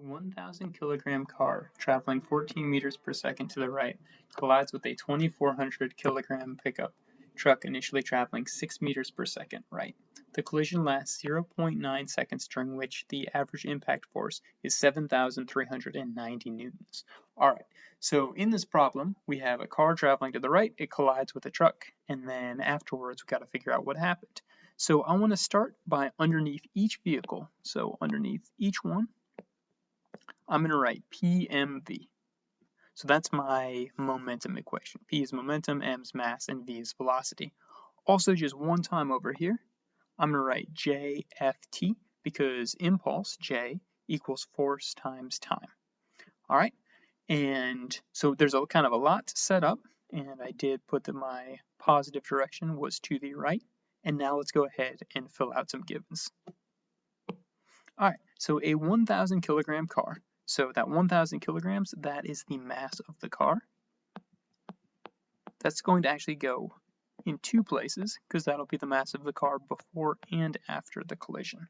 1,000 kilogram car traveling 14 meters per second to the right collides with a 2,400 kilogram pickup truck initially traveling 6 meters per second right. The collision lasts 0.9 seconds, during which the average impact force is 7,390 newtons. Alright, so in this problem, we have a car traveling to the right, it collides with a truck, and then afterwards we've got to figure out what happened. So I want to start by underneath each vehicle, so underneath each one, I'm going to write PMV. So that's my momentum equation. P is momentum, M is mass, and V is velocity. Also, just one time over here, I'm going to write JFT because impulse, J, equals force times time. All right, and so there's a kind of a lot to set up, and I did put that my positive direction was to the right. And now let's go ahead and fill out some givens. All right, so a 1,000 kilogram car. So that 1,000 kilograms, that is the mass of the car. That's going to actually go in two places because that'll be the mass of the car before and after the collision.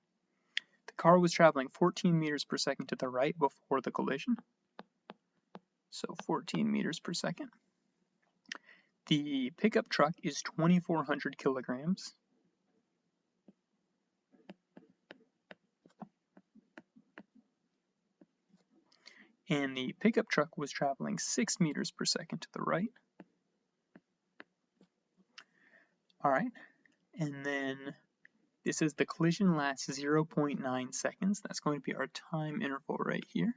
The car was traveling 14 meters per second to the right before the collision. So 14 meters per second. The pickup truck is 2,400 kilograms. And the pickup truck was traveling 6 meters per second to the right. All right, and then this is the collision lasts 0.9 seconds. That's going to be our time interval right here.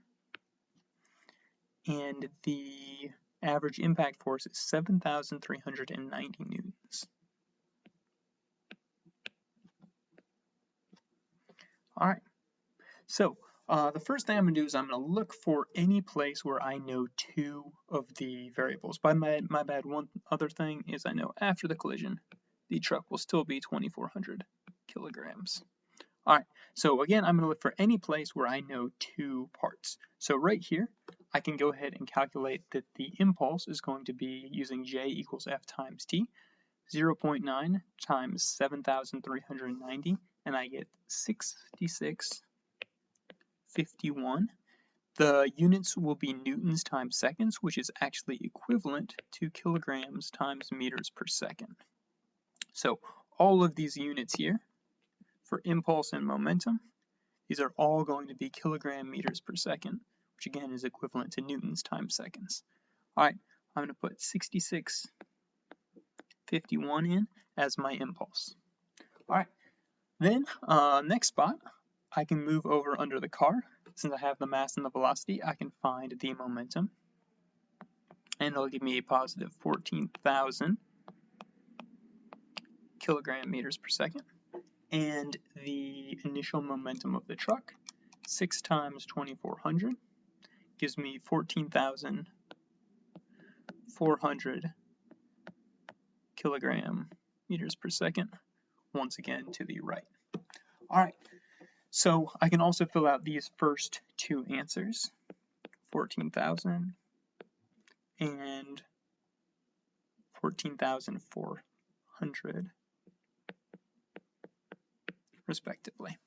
And the average impact force is 7,390 newtons. All right, so the first thing I'm going to do is I'm going to look for any place where I know two of the variables. My bad, one other thing is I know after the collision, the truck will still be 2,400 kilograms. All right, so again, I'm going to look for any place where I know two parts. So right here, I can go ahead and calculate that the impulse is going to be using J equals F times T, 0.9 times 7,390, and I get 6651. The units will be newtons times seconds, which is actually equivalent to kilograms times meters per second. So all of these units here for impulse and momentum, these are all going to be kilogram meters per second, which again is equivalent to newtons times seconds. All right, I'm going to put 6651 in as my impulse. All right, then next spot, I can move over under the car. Since I have the mass and the velocity, I can find the momentum, and it'll give me a positive 14,000 kilogram meters per second. And the initial momentum of the truck, 6 times 2,400, gives me 14,400 kilogram meters per second, once again to the right. All right, so I can also fill out these first two answers, 14,000 and 14,400 respectively.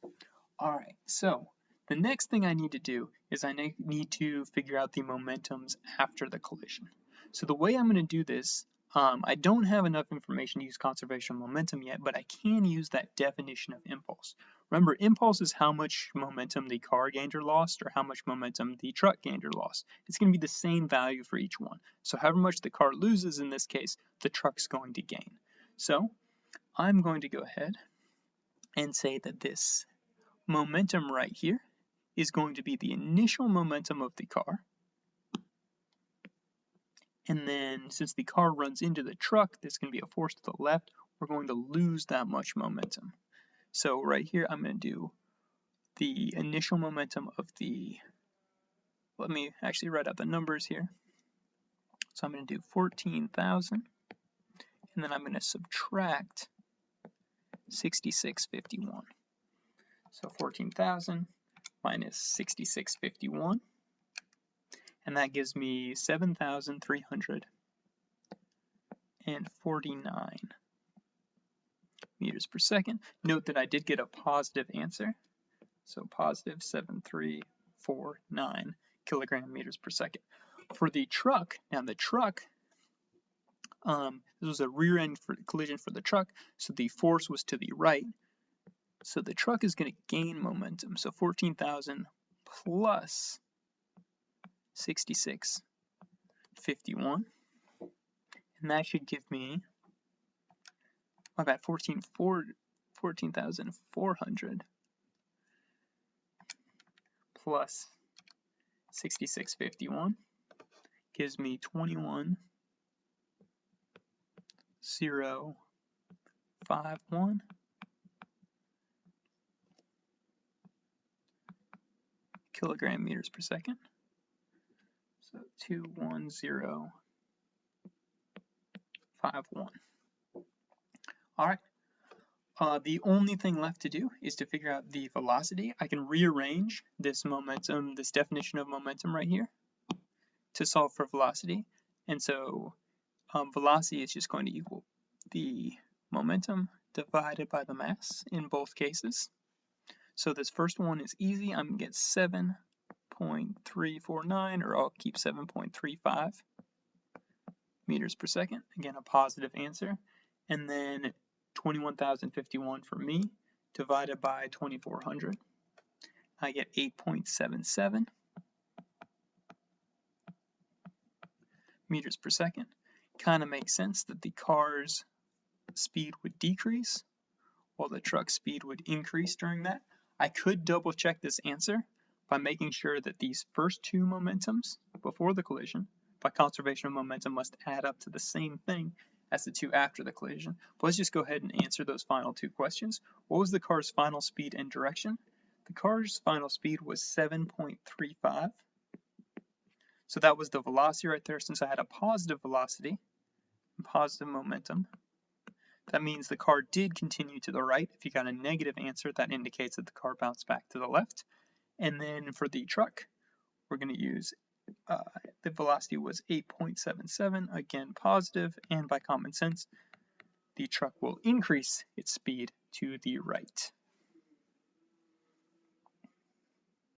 All right, so the next thing I need to do is I need to figure out the momentums after the collision. So the way I'm going to do this, I don't have enough information to use conservation of momentum yet, but I can use that definition of impulse. Remember, impulse is how much momentum the car gained or lost, or how much momentum the truck gained or lost. It's going to be the same value for each one. So however much the car loses in this case, the truck's going to gain. So I'm going to go ahead and say that this momentum right here is going to be the initial momentum of the car. And then since the car runs into the truck, there's going to be a force to the left. We're going to lose that much momentum. So right here, I'm going to do the initial momentum of the, let me actually write out the numbers here. So I'm going to do 14,000, and then I'm going to subtract 6651. So 14,000 minus 6651, and that gives me 7,349 meters per second. Note that I did get a positive answer, so positive 7,349. 0.49 kilogram meters per second. For the truck, now the truck, this was a rear end collision for the truck, so the force was to the right. So the truck is going to gain momentum. So 14,000 plus 66.51. And that should give me, my bad, 14,400 plus 66.51 gives me 21,051 kilogram meters per second. So 21051. All right. The only thing left to do is to figure out the velocity. I can rearrange this momentum, this definition of momentum right here, to solve for velocity. And so velocity is just going to equal the momentum divided by the mass in both cases. So this first one is easy. I'm going to get 7.349, or I'll keep 7.35 meters per second. Again, a positive answer. And then 21,051 for me, divided by 2,400. I get 8.77 meters per second. Kind of makes sense that the car's speed would decrease while the truck's speed would increase during that. I could double check this answer by making sure that these first two momentums before the collision, by conservation of momentum, must add up to the same thing as the two after the collision. But let's just go ahead and answer those final two questions. What was the car's final speed and direction? The car's final speed was 7.35. So that was the velocity right there. Since I had a positive velocity and positive momentum, that means the car did continue to the right. If you got a negative answer, that indicates that the car bounced back to the left. And then for the truck, we're going to use the velocity was 8.77, again positive, and by common sense, the truck will increase its speed to the right.